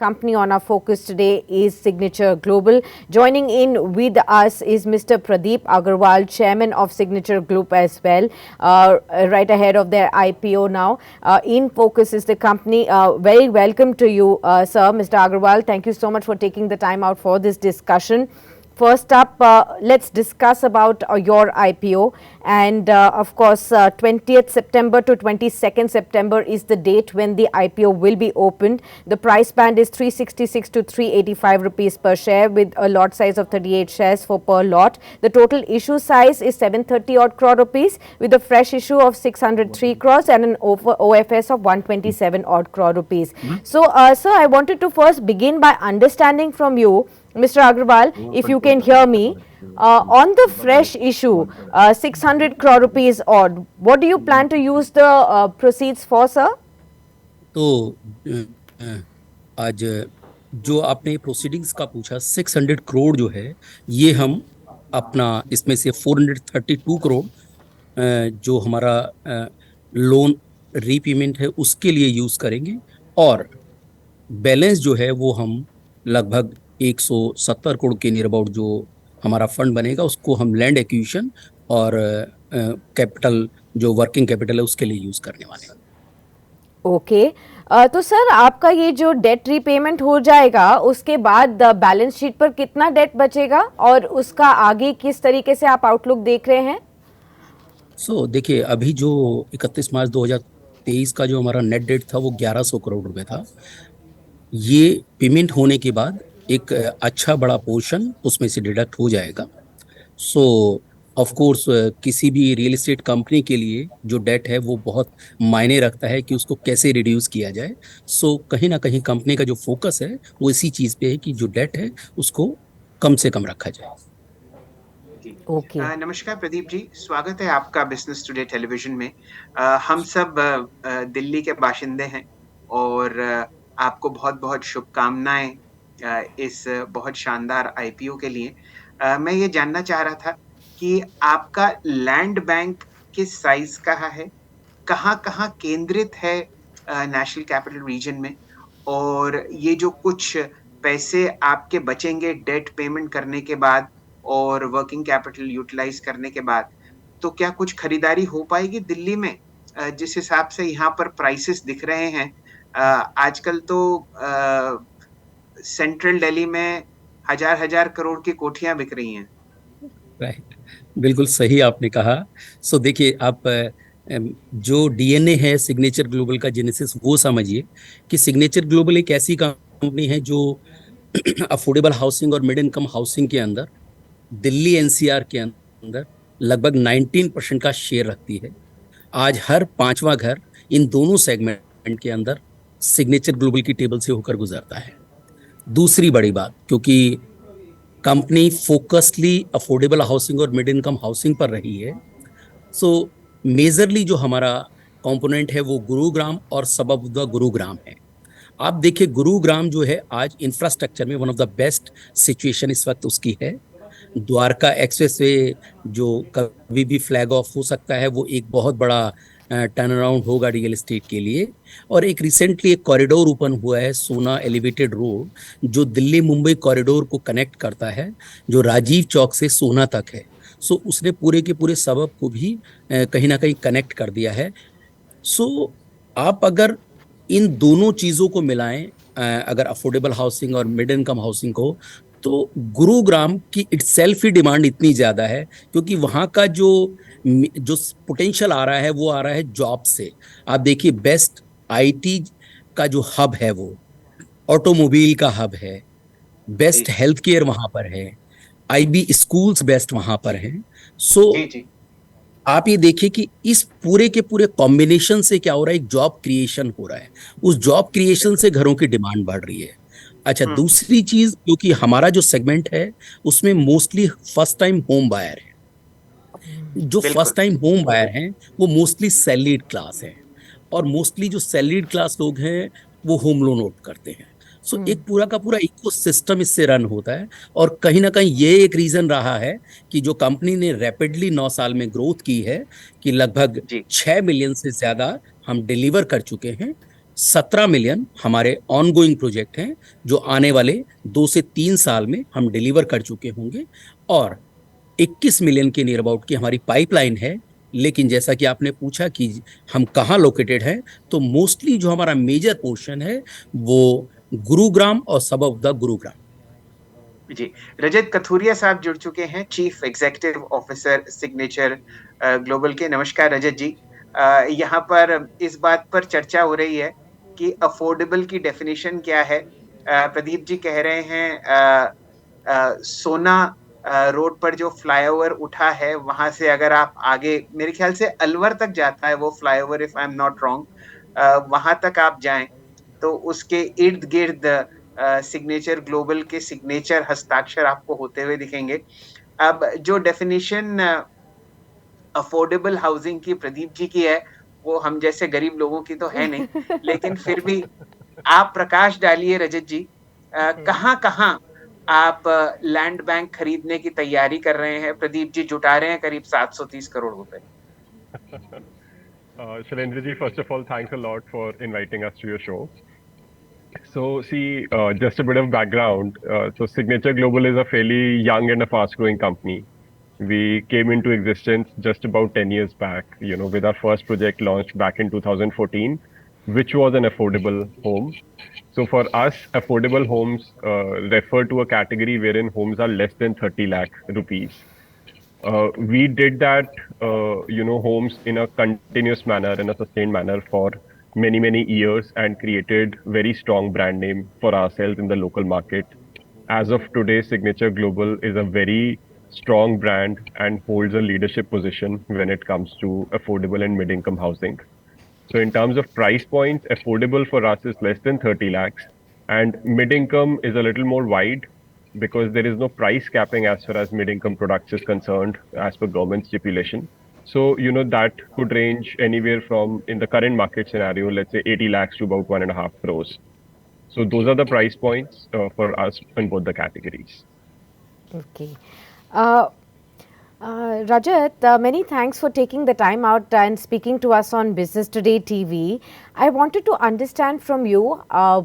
company on our focus today is Signature Global. Joining in with us is Mr. Pradeep Agarwal, Chairman of Signature Group as well, right ahead of their IPO now. In focus is the company. Very welcome to you, sir, Mr. Agarwal. Thank you so much for taking the time out for this discussion. First up, let's discuss about your IPO, and of course 20th September to 22nd September is the date when the IPO will be opened. The price band is 366 to 385 rupees per share with a lot size of 38 shares for per lot. The total issue size is 730 odd crore rupees with a fresh issue of 603 crores and an OFS of 127 odd crore rupees. So sir, I wanted to first begin by understanding from you, Mr. Agarwal, if you can hear me, on the fresh issue, 600 crore rupees odd, what do you plan to use the proceeds for, sir? तो आज जो आपने proceedings का पूछा, 600 करोड़ जो है, ये हम अपना इसमें से 432 करोड़ जो हमारा लोन रीपेमेंट है उसके लिए यूज करेंगे, और बैलेंस जो है वो हम लगभग 170 करोड़ के नियर अबाउट जो हमारा फंड बनेगा उसको हम लैंड एक्विजिशन और कैपिटल जो वर्किंग कैपिटल है उसके लिए यूज करने वाले हैं। ओके, तो सर आपका ये जो डेट रीपेमेंट हो जाएगा उसके बाद बैलेंस शीट पर कितना डेट बचेगा और उसका आगे किस तरीके से आप आउटलुक देख रहे हैं? देखिए, अभी जो 31 मार्च 2023 का जो हमारा नेट डेट था वो 1100 करोड़ रुपए था। ये पेमेंट होने के बाद एक अच्छा बड़ा पोर्शन उसमें से डिडक्ट हो जाएगा। ऑफ कोर्स किसी भी रियल एस्टेट कंपनी के लिए जो डेट है वो बहुत मायने रखता है कि उसको कैसे रिड्यूस किया जाए। कहीं ना कहीं कंपनी का जो फोकस है वो इसी चीज पे है कि जो डेट है उसको कम से कम रखा जाए। नमस्कार प्रदीप जी, स्वागत है आपका बिजनेस टुडे टेलीविजन में। हम सब दिल्ली के बाशिंदे हैं और आपको बहुत बहुत शुभकामनाएं इस बहुत शानदार आईपीओ के लिए। मैं ये जानना चाह रहा था कि आपका लैंड बैंक किस साइज का है, कहाँ केंद्रित है नेशनल कैपिटल रीजन में, और ये जो कुछ पैसे आपके बचेंगे डेट पेमेंट करने के बाद और वर्किंग कैपिटल यूटिलाइज करने के बाद, तो क्या कुछ खरीदारी हो पाएगी दिल्ली में? जिस हिसाब से यहाँ पर प्राइसेस दिख रहे हैं आजकल तो सेंट्रल दिल्ली में हजार करोड़ की कोठियां बिक रही हैं। राइट, बिल्कुल सही आपने कहा। देखिए, आप जो डीएनए है सिग्नेचर ग्लोबल का, जेनेसिस, वो समझिए कि सिग्नेचर ग्लोबल एक ऐसी कंपनी है जो अफोर्डेबल हाउसिंग और मिड इनकम हाउसिंग के अंदर दिल्ली एनसीआर के अंदर लगभग 19% का शेयर रखती है। आज हर 5वां घर इन दोनों सेगमेंट के अंदर सिग्नेचर ग्लोबल की टेबल से होकर गुजरता है। दूसरी बड़ी बात, क्योंकि कंपनी फोकसली अफोर्डेबल हाउसिंग और मिड इनकम हाउसिंग पर रही है, मेजरली जो हमारा कंपोनेंट है वो गुरुग्राम और सबब द गुरुग्राम है। आप देखिए, गुरुग्राम जो है आज इंफ्रास्ट्रक्चर में one of the best situation इस वक्त उसकी है। द्वारका एक्सप्रेसवे जो कभी भी फ्लैग ऑफ हो सकता है, वो एक बहुत बड़ा टर्न अराउंड होगा रियल एस्टेट के लिए। और एक रिसेंटली एक कॉरिडोर ओपन हुआ है, सोना एलिवेटेड रोड, जो दिल्ली मुंबई कॉरिडोर को कनेक्ट करता है, जो राजीव चौक से सोना तक है। उसने पूरे के पूरे सबब को भी कहीं ना कहीं कनेक्ट कर दिया है। आप अगर इन दोनों चीज़ों को मिलाएं, अगर अफोर्डेबल हाउसिंग और मिड इनकम हाउसिंग को, तो गुरुग्राम की इटसेल्फ ही डिमांड इतनी ज़्यादा है क्योंकि वहाँ का जो पोटेंशियल आ रहा है वो आ रहा है जॉब से। आप देखिए, बेस्ट आईटी का जो हब है वो ऑटोमोबाइल का हब है, बेस्ट हेल्थ केयर वहाँ पर है, आईबी स्कूल्स बेस्ट वहाँ पर हैं। आप ये देखिए कि इस पूरे के पूरे कॉम्बिनेशन से क्या हो रहा है, एक जॉब क्रिएशन हो रहा है। उस जॉब क्रिएशन से घरों की डिमांड बढ़ रही है। अच्छा, दूसरी चीज, क्योंकि हमारा जो सेगमेंट है उसमें mostly first time home buyer है। जो फर्स्ट टाइम होम बायर हैं वो मोस्टली सैलरीड क्लास है, और मोस्टली जो सैलरीड क्लास लोग हैं वो होम लोन ओट करते हैं। एक पूरा का पूरा इकोसिस्टम इससे रन होता है। और कहीं ना कहीं ये एक रीजन रहा है कि जो कंपनी ने रैपिडली 9 साल में ग्रोथ की है कि लगभग 6 मिलियन से ज्यादा हम डिलीवर कर चुके हैं 17 मिलियन हमारे ऑनगोइंग प्रोजेक्ट हैं जो आने वाले 2 से 3 साल में हम डिलीवर कर चुके होंगे, और 21 मिलियन के नियर अबाउट की हमारी पाइपलाइन है। लेकिन जैसा कि आपने पूछा कि हम कहाँ लोकेटेड हैं, तो मोस्टली जो हमारा मेजर पोर्शन है वो गुरुग्राम और सब ऑफ द गुरुग्राम। जी, रजत कथुरिया साहब जुड़ चुके हैं, chief executive officer signature global के। नमस्कार रजत जी। यहाँ पर इस बात पर चर्चा हो रही है कि अफोर्डेबल की डेफिनेशन क्या है। प्रदीप जी कह रहे हैं सोना रोड पर जो फ्लाईओवर उठा है वहां से अगर आप आगे, मेरे ख्याल से अलवर तक जाता है वो flyover, if I am not wrong, वहां तक आप जाएं तो उसके इर्द गिर्द सिग्नेचर ग्लोबल के सिग्नेचर हस्ताक्षर आपको होते हुए दिखेंगे। अब जो डेफिनेशन अफोर्डेबल हाउसिंग की प्रदीप जी की है, वो हम जैसे गरीब लोगों की तो है नहीं, लेकिन फिर भी आप प्रकाश डालिए रजत जी। कहाँ कहाँ आप लैंड बैंक खरीदने की तैयारी कर रहे हैं? प्रदीप जी जुटा रहे हैं करीब 730 करोड़ रुपए। Shalendra ji, first of all, thanks a lot for inviting us to your show. So, see, just a bit of background. So, Signature Global is a fairly young and a fast-growing company. We came into existence just about 10 years back, with our first project launched back in 2014, which was an affordable home. So, for us, affordable homes refer to a category wherein homes are less than 30 lakh rupees. We did that, homes in a continuous manner, in a sustained manner for many, many years, and created very strong brand name for ourselves in the local market. As of today, Signature Global is a very strong brand and holds a leadership position when it comes to affordable and mid-income housing. So in terms of price points, affordable for us is less than 30 lakhs, and mid-income is a little more wide because there is no price capping as far as mid-income products is concerned as per government stipulation. So, that could range anywhere from, in the current market scenario, let's say 80 lakhs to about 1.5 crores. So those are the price points for us in both the categories. Okay. Rajat, many thanks for taking the time out and speaking to us on Business Today TV. I wanted to understand from you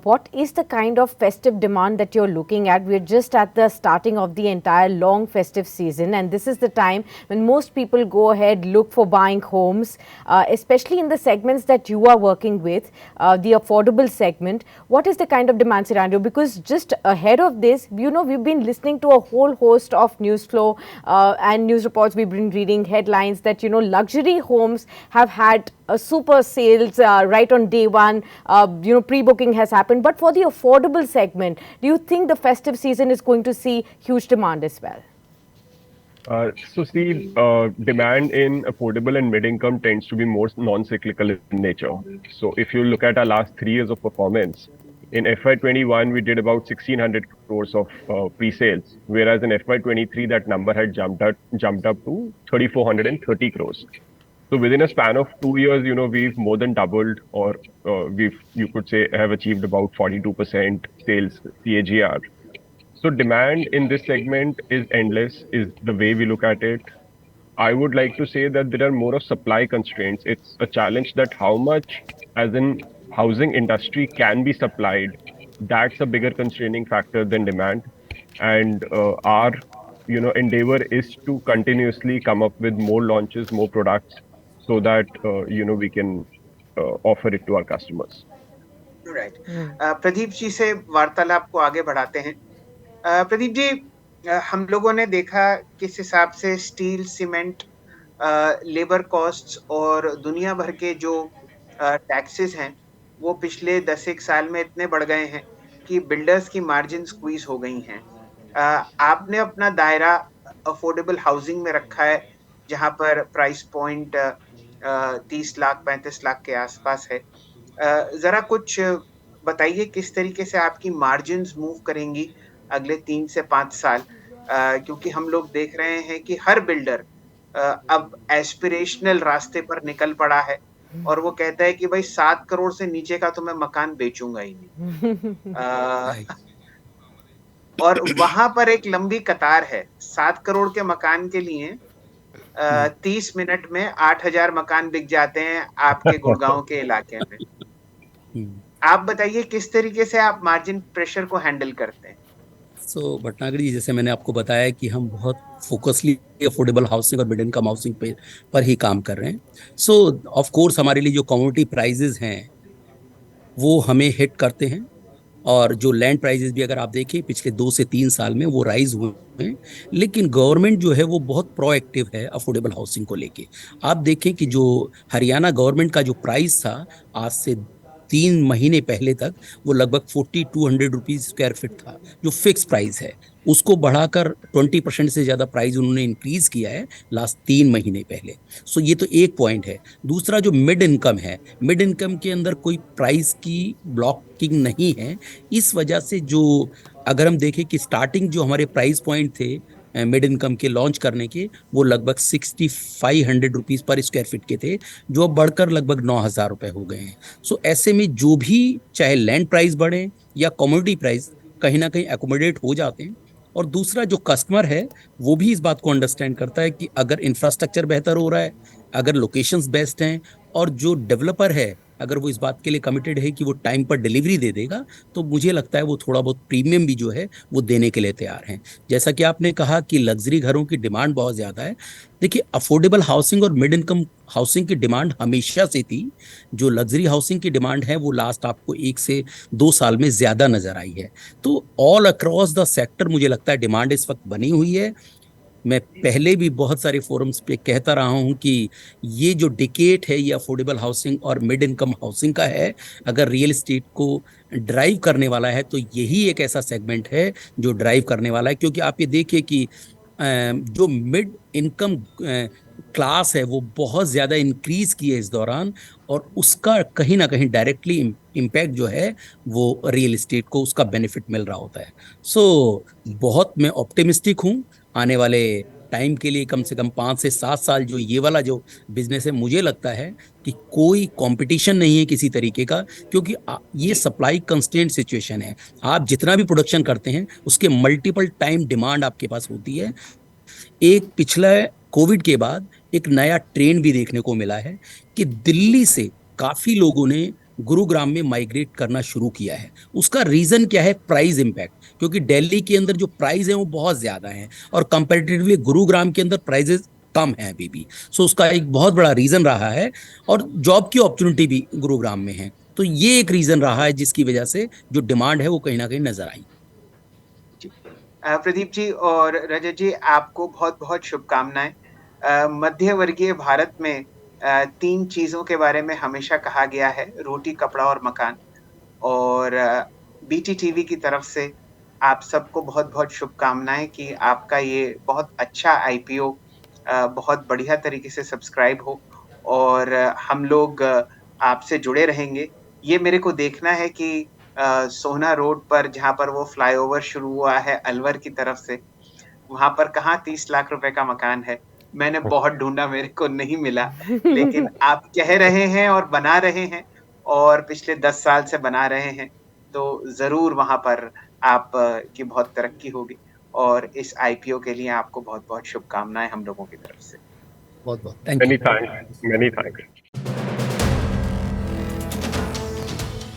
what is the kind of festive demand that you're looking at. We're just at the starting of the entire long festive season, and this is the time when most people go ahead, look for buying homes, especially in the segments that you are working with, the affordable segment. What is the kind of demand scenario? Because just ahead of this, we've been listening to a whole host of news flow and news reports. We've been reading headlines that luxury homes have had super sales right on day one. Pre-booking has happened. But for the affordable segment, do you think the festive season is going to see huge demand as well? Demand in affordable and mid-income tends to be more non-cyclical in nature. So if you look at our last 3 years of performance, in FY21, we did about 1,600 crores of pre-sales, whereas in FY23, that number had jumped up to 3,430 crores. So within a span of 2 years, we've more than doubled, or you could say, have achieved about 42% sales CAGR. So demand in this segment is endless, is the way we look at it. I would like to say that there are more of supply constraints. It's a challenge that how much, as in housing industry, can be supplied. That's a bigger constraining factor than demand. And our, endeavor is to continuously come up with more launches, more products, so that we can offer it to our customers. Right. Pradeep ji से वार्तालाप को आगे बढ़ाते हैं। प्रदीप जी, हम लोगों ने देखा किस हिसाब से स्टील, सीमेंट, लेबर कॉस्ट्स और दुनिया भर के जो टैक्सेस हैं वो पिछले 10 साल में इतने बढ़ गए हैं कि बिल्डर्स की मार्जिन स्क्वीज हो गई हैं। आपने अपना दायरा अफोर्डेबल हाउसिंग में रखा है जहां पर प्राइस पॉइंट 30 लाख 35 लाख के आसपास है। जरा कुछ बताइए किस तरीके से आपकी मार्जिन्स मूव करेंगी अगले 3 से 5 साल, क्योंकि हम लोग देख रहे हैं कि हर बिल्डर अब एस्पिरेशनल रास्ते पर निकल पड़ा है और वो कहता है कि भाई 7 करोड़ से नीचे का तो मैं मकान बेचूंगा ही नहीं। और वहां पर एक लंबी कतार है। 7 करोड़ के मकान के लिए 30 मिनट में 8,000 मकान बिक जाते हैं आपके गुड़गांव के इलाके में। आप बताइए किस तरीके से आप मार्जिन प्रेशर को हैंडल करते हैं? सो भटनागर जी, जैसे मैंने आपको बताया कि हम बहुत फोकसली अफोर्डेबल हाउसिंग और मिड इनकम हाउसिंग पर ही काम कर रहे हैं। सो ऑफ कोर्स हमारे लिए जो कम्युनिटी प्राइजेज हैं वो हमें हिट करते हैं, और जो लैंड प्राइजेस भी अगर आप देखें पिछले 2 से 3 साल में वो राइज हुए हैं। लेकिन गवर्नमेंट जो है वो बहुत प्रोएक्टिव है अफोर्डेबल हाउसिंग को लेके। आप देखें कि जो हरियाणा गवर्नमेंट का जो प्राइस था आज से 3 महीने पहले तक, वो लगभग 4200 रुपीज स्क्वायर फीट था, जो फिक्स प्राइस है। उसको बढ़ाकर 20% से ज्यादा प्राइस उन्होंने इंक्रीज किया है लास्ट 3 महीने पहले। सो ये तो एक पॉइंट है। दूसरा जो मिड इनकम है, मिड इनकम के अंदर कोई प्राइस की ब्लॉकिंग नहीं है। इस वजह से जो अगर हम देखें कि स्टार्टिंग जो हमारे प्राइस पॉइंट थे मिड इनकम के लॉन्च करने के, वो लगभग 6500 रुपीज पर स्क्वायर फीट के थे, जो अब बढ़कर लगभग 9000 रुपए हो गए हैं। सो ऐसे में जो भी चाहे लैंड प्राइस बढ़े या कमोडिटी प्राइस कहीं ना कहीं एकोमोडेट हो जाते हैं। और दूसरा जो कस्टमर है वो भी इस बात को अंडरस्टैंड करता है कि अगर इंफ्रास्ट्रक्चर बेहतर हो रहा है, अगर लोकेशंस बेस्ट हैं, और जो डेवलपर है अगर वो इस बात के लिए कमिटेड है कि वो टाइम पर डिलीवरी दे देगा, तो मुझे लगता है वो थोड़ा बहुत प्रीमियम भी जो है वो देने के लिए तैयार हैं। जैसा कि आपने कहा कि लग्जरी घरों की डिमांड बहुत ज़्यादा है। देखिए, अफोर्डेबल हाउसिंग और मिड इनकम हाउसिंग की डिमांड हमेशा से थी। जो लग्जरी हाउसिंग की डिमांड है वो लास्ट आपको 1 से 2 साल में ज़्यादा नज़र आई है। तो ऑल अक्रॉस द सेक्टर मुझे लगता है डिमांड इस वक्त बनी हुई है। मैं पहले भी बहुत सारे फोरम्स पे कहता रहा हूं कि ये जो डिकेट है ये अफोर्डेबल हाउसिंग और मिड इनकम हाउसिंग का है। अगर रियल एस्टेट को ड्राइव करने वाला है तो यही एक ऐसा सेगमेंट है जो ड्राइव करने वाला है। क्योंकि आप ये देखिए कि जो मिड इनकम क्लास है वो बहुत ज़्यादा इंक्रीज की है इस दौरान, और उसका कहीं ना कहीं डायरेक्टली इम्पैक्ट जो है वो रियल एस्टेट को उसका बेनिफिट मिल रहा होता है। सो बहुत मैं ऑप्टिमिस्टिक हूँ आने वाले टाइम के लिए। कम से कम 5 से 7 साल जो ये वाला जो बिजनेस है, मुझे लगता है कि कोई कंपटीशन नहीं है किसी तरीके का, क्योंकि ये सप्लाई कंस्ट्रेंट सिचुएशन है। आप जितना भी प्रोडक्शन करते हैं उसके मल्टीपल टाइम डिमांड आपके पास होती है। एक पिछला कोविड के बाद एक नया ट्रेंड भी देखने को मिला है कि दिल्ली से काफी लोगों ने गुरुग्राम में माइग्रेट करना शुरू किया है। उसका रीजन क्या है? Price impact. क्योंकि दिल्ली के अंदर जो प्राइस है वो बहुत ज्यादा है, और कंपैरेटिवली गुरुग्राम के अंदर प्राइसेस कम है अभी भी। सो उसका एक बहुत बड़ा रीजन रहा है, और जॉब की अपॉर्चुनिटी भी गुरुग्राम में है। तो ये एक रीजन रहा है जिसकी वजह से जो डिमांड है वो कहीं ना कहीं नजर आई। प्रदीप जी और रजत जी, आपको बहुत बहुत शुभकामनाएं। मध्य वर्गीय भारत में 3 चीजों के बारे में हमेशा कहा गया है, रोटी, कपड़ा और मकान। और बीटी टीवी की तरफ से आप सबको बहुत बहुत शुभकामनाएं कि आपका ये बहुत अच्छा आईपीओ बहुत बढ़िया तरीके से सब्सक्राइब हो, और हम लोग आपसे जुड़े रहेंगे। ये मेरे को देखना है कि सोहना रोड पर जहाँ पर वो फ्लाईओवर शुरू हुआ है अलवर की तरफ से, वहां पर कहाँ 30 लाख रुपए का मकान है। मैंने बहुत ढूंढा, मेरे को नहीं मिला, लेकिन आप कह रहे हैं और बना रहे हैं, और पिछले 10 साल से बना रहे हैं, तो जरूर वहां पर आप की बहुत तरक्की होगी। और इस आईपीओ के लिए आपको बहुत बहुत शुभकामनाएं हम लोगों की तरफ से। बहुत बहुत thank you. Many thanks.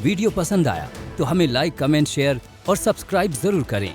Video पसंद आया तो हमें लाइक, कमेंट, शेयर और सब्सक्राइब जरूर करें।